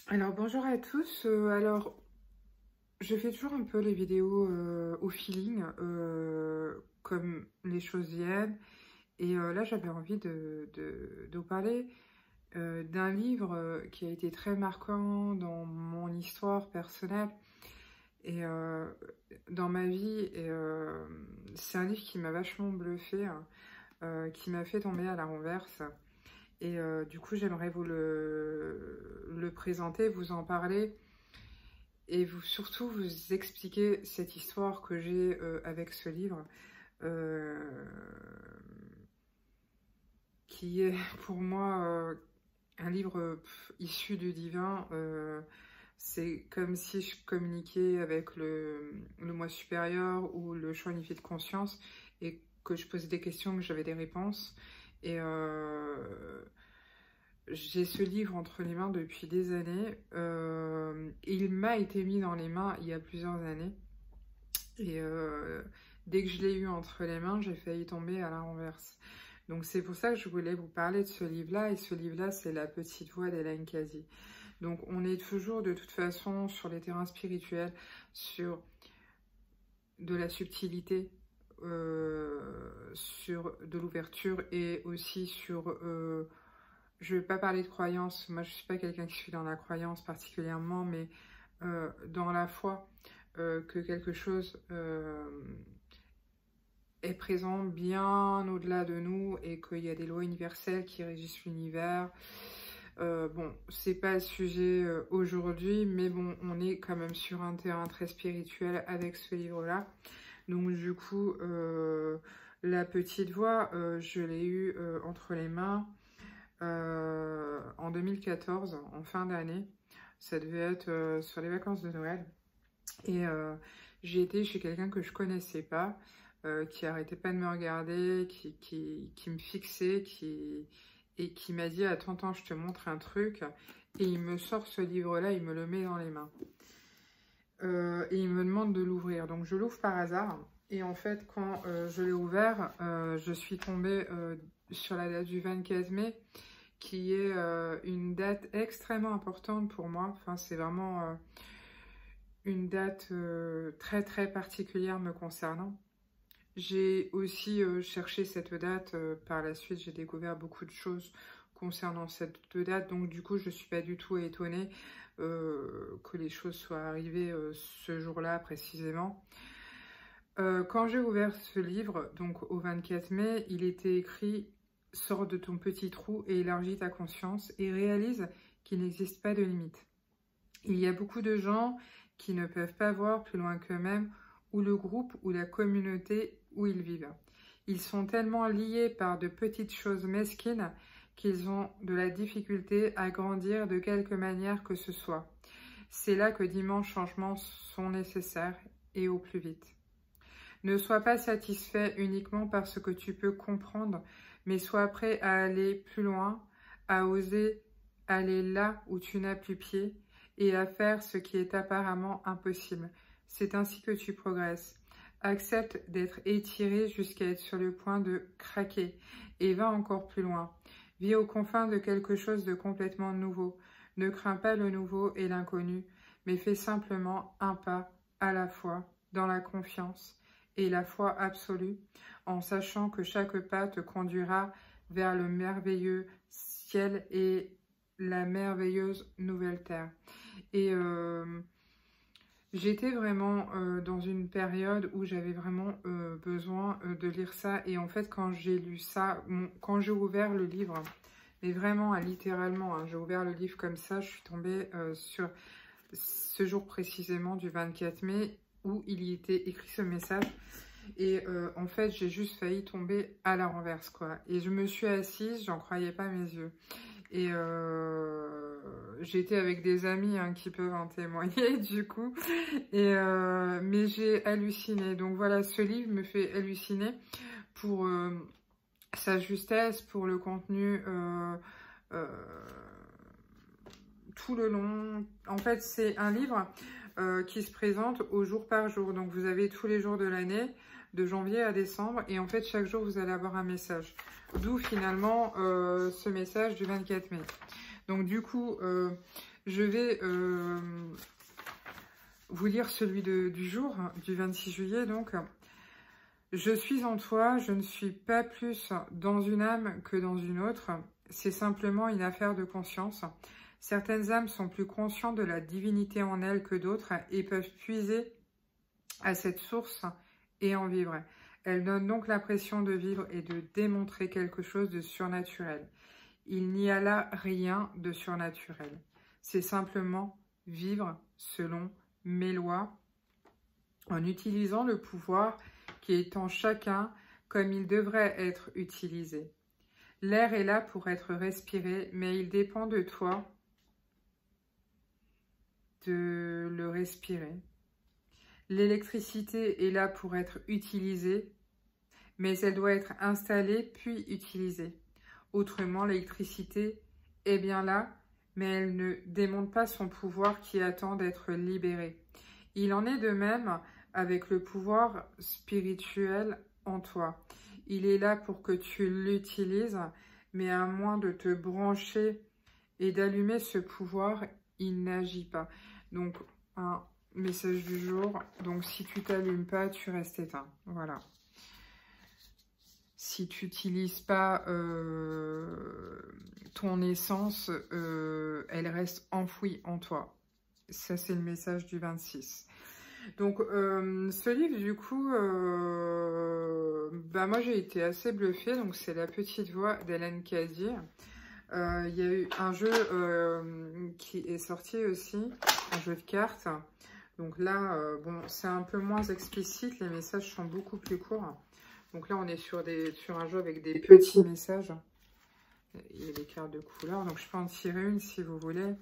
Alors bonjour à tous, je fais toujours un peu les vidéos au feeling, comme les choses viennent, et là j'avais envie de vous parler d'un livre qui a été très marquant dans mon histoire personnelle et dans ma vie, et c'est un livre qui m'a vachement bluffé, hein, qui m'a fait tomber à la renverse. Et du coup, j'aimerais vous le présenter, vous en parler et surtout vous expliquer cette histoire que j'ai avec ce livre, euh, qui est pour moi un livre issu du divin. C'est comme si je communiquais avec le moi supérieur ou le champ unifié de conscience et que je posais des questions, que j'avais des réponses. Et j'ai ce livre entre les mains depuis des années. Il m'a été mis dans les mains il y a plusieurs années. Et dès que je l'ai eu entre les mains, j'ai failli tomber à la renverse. Donc c'est pour ça que je voulais vous parler de ce livre-là. Et ce livre-là, c'est La Petite Voix d'Hélène Cazzi. Donc on est toujours de toute façon sur les terrains spirituels, sur de la subtilité, sur de l'ouverture et aussi sur... je ne vais pas parler de croyance, moi je ne suis pas quelqu'un qui suis dans la croyance particulièrement, mais dans la foi que quelque chose est présent bien au-delà de nous et qu'il y a des lois universelles qui régissent l'univers. Bon, c'est pas le sujet aujourd'hui, mais bon, on est quand même sur un terrain très spirituel avec ce livre-là. Donc du coup, La Petite Voix, je l'ai eu entre les mains en 2014, en fin d'année. Ça devait être sur les vacances de Noël. Et j'ai été chez quelqu'un que je connaissais pas, qui arrêtait pas de me regarder, qui me fixait, et qui m'a dit attends, attends, je te montre un truc. Et il me sort ce livre-là, il me le met dans les mains. Et il me demande de l'ouvrir. Donc je l'ouvre par hasard. Et en fait, quand je l'ai ouvert, je suis tombée sur la date du 24 mai, qui est une date extrêmement importante pour moi. Enfin, c'est vraiment une date très très particulière me concernant. J'ai aussi cherché cette date par la suite, j'ai découvert beaucoup de choses concernant cette date, donc du coup je ne suis pas du tout étonnée que les choses soient arrivées ce jour-là précisément. Quand j'ai ouvert ce livre, donc au 24 mai, il était écrit « Sors de ton petit trou et élargis ta conscience et réalise qu'il n'existe pas de limite. Il y a beaucoup de gens qui ne peuvent pas voir plus loin qu'eux-mêmes ou le groupe ou la communauté où ils vivent. Ils sont tellement liés par de petites choses mesquines qu'ils ont de la difficulté à grandir de quelque manière que ce soit. C'est là que d'immenses changements sont nécessaires et au plus vite. Ne sois pas satisfait uniquement par ce que tu peux comprendre, mais sois prêt à aller plus loin, à oser aller là où tu n'as plus pied et à faire ce qui est apparemment impossible. C'est ainsi que tu progresses. Accepte d'être étiré jusqu'à être sur le point de craquer et va encore plus loin. Vis aux confins de quelque chose de complètement nouveau. Ne crains pas le nouveau et l'inconnu, mais fais simplement un pas à la fois dans la confiance et la foi absolue, en sachant que chaque pas te conduira vers le merveilleux ciel et la merveilleuse nouvelle terre. Et j'étais vraiment dans une période où j'avais vraiment besoin de lire ça. Et en fait, quand j'ai lu ça, quand j'ai ouvert le livre, mais vraiment, littéralement, hein, j'ai ouvert le livre comme ça, je suis tombée sur ce jour précisément du 24 mai où il y était écrit ce message. Et en fait, j'ai juste failli tomber à la renverse, quoi. Et je me suis assise, j'en croyais pas mes yeux. Et j'étais avec des amis hein, qui peuvent en témoigner du coup. Et mais j'ai halluciné. Donc voilà, ce livre me fait halluciner pour sa justesse, pour le contenu tout le long. En fait, c'est un livre qui se présente au jour par jour. Donc vous avez tous les jours de l'année, de janvier à décembre. Et en fait, chaque jour, vous allez avoir un message. D'où finalement ce message du 24 mai. Donc du coup, Je vais vous lire celui du jour, du 26 juillet, donc. Je suis en toi, je ne suis pas plus dans une âme que dans une autre. C'est simplement une affaire de conscience. Certaines âmes sont plus conscientes de la divinité en elles que d'autres et peuvent puiser à cette source et en vivre. Elles donnent donc l'impression de vivre et de démontrer quelque chose de surnaturel. Il n'y a là rien de surnaturel. C'est simplement vivre selon mes lois en utilisant le pouvoir qui est en chacun comme il devrait être utilisé. L'air est là pour être respiré, mais il dépend de toi de le respirer. L'électricité est là pour être utilisée, mais elle doit être installée puis utilisée. Autrement, l'électricité est bien là, mais elle ne démontre pas son pouvoir qui attend d'être libéré. Il en est de même avec le pouvoir spirituel en toi. Il est là pour que tu l'utilises, mais à moins de te brancher et d'allumer ce pouvoir, il n'agit pas. Donc, un message du jour. Donc, si tu t'allumes pas, tu restes éteint. Voilà. Si tu n'utilises pas ton essence, elle reste enfouie en toi. Ça, c'est le message du 26. Donc, ce livre, du coup, bah, moi, j'ai été assez bluffée. Donc, c'est La Petite Voix d'Hélène Cadier. Il y a eu un jeu qui est sorti aussi, un jeu de cartes. Donc là, bon, c'est un peu moins explicite. Les messages sont beaucoup plus courts. Donc là, on est sur un jeu avec des petits messages. Il y a des cartes de couleur. Donc, je peux en tirer une si vous voulez.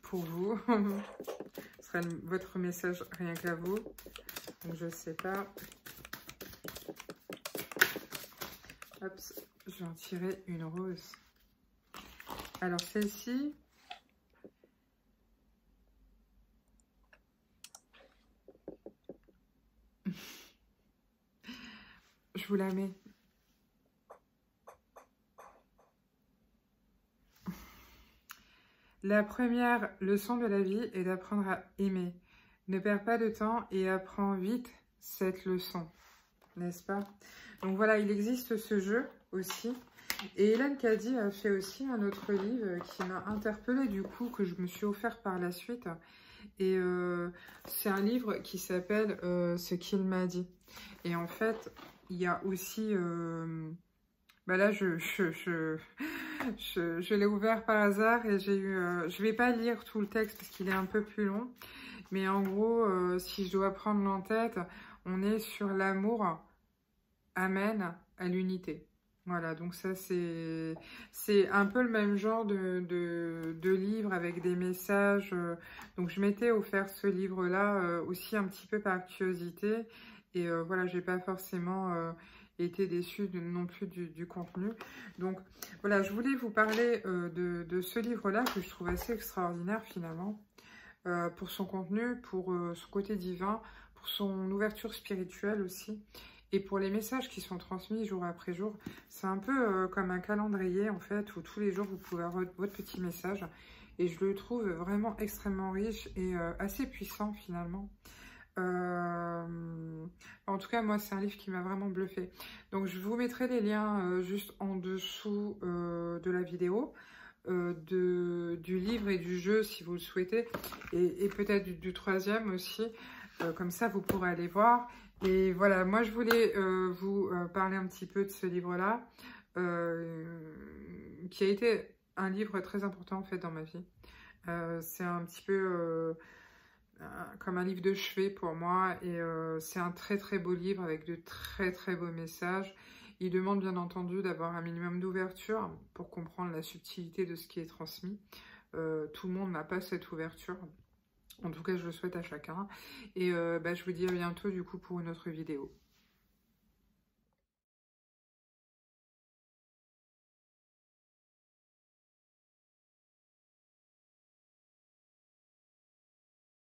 Pour vous. Ce sera votre message rien qu'à vous. Donc, je ne sais pas. Hop, je vais en tirer une rose. Alors, celle-ci. Je vous la mets. La première leçon de la vie est d'apprendre à aimer. Ne perds pas de temps et apprends vite cette leçon, n'est-ce pas? Donc voilà, il existe ce jeu aussi. Et Hélène Cadier a fait aussi un autre livre qui m'a interpellée du coup, que je me suis offert par la suite. Et c'est un livre qui s'appelle Ce qu'il m'a dit. Et en fait, il y a aussi... bah là, je l'ai ouvert par hasard et j'ai eu... je vais pas lire tout le texte parce qu'il est un peu plus long. Mais en gros, si je dois prendre en tête, on est sur l'amour amène à l'unité. Voilà, donc ça, c'est un peu le même genre de livre avec des messages. Donc, je m'étais offert ce livre-là aussi un petit peu par curiosité. Et voilà, j'ai pas forcément été déçue non plus du contenu. Donc, voilà, je voulais vous parler de ce livre-là que je trouve assez extraordinaire finalement. Pour son contenu, pour son côté divin, pour son ouverture spirituelle aussi. Et pour les messages qui sont transmis jour après jour, c'est un peu comme un calendrier en fait, où tous les jours vous pouvez avoir votre petit message. Et je le trouve vraiment extrêmement riche et assez puissant finalement. En tout cas, moi, c'est un livre qui m'a vraiment bluffé. Donc, je vous mettrai les liens juste en dessous de la vidéo. Du livre et du jeu si vous le souhaitez. Et peut-être du troisième aussi. Comme ça, vous pourrez aller voir. Et voilà, moi je voulais vous parler un petit peu de ce livre-là, qui a été un livre très important en fait dans ma vie. C'est un petit peu comme un livre de chevet pour moi, et c'est un très très beau livre avec de très très beaux messages. Il demande bien entendu d'avoir un minimum d'ouverture pour comprendre la subtilité de ce qui est transmis. Tout le monde n'a pas cette ouverture. En tout cas, je le souhaite à chacun. Et bah, je vous dis à bientôt du coup pour une autre vidéo.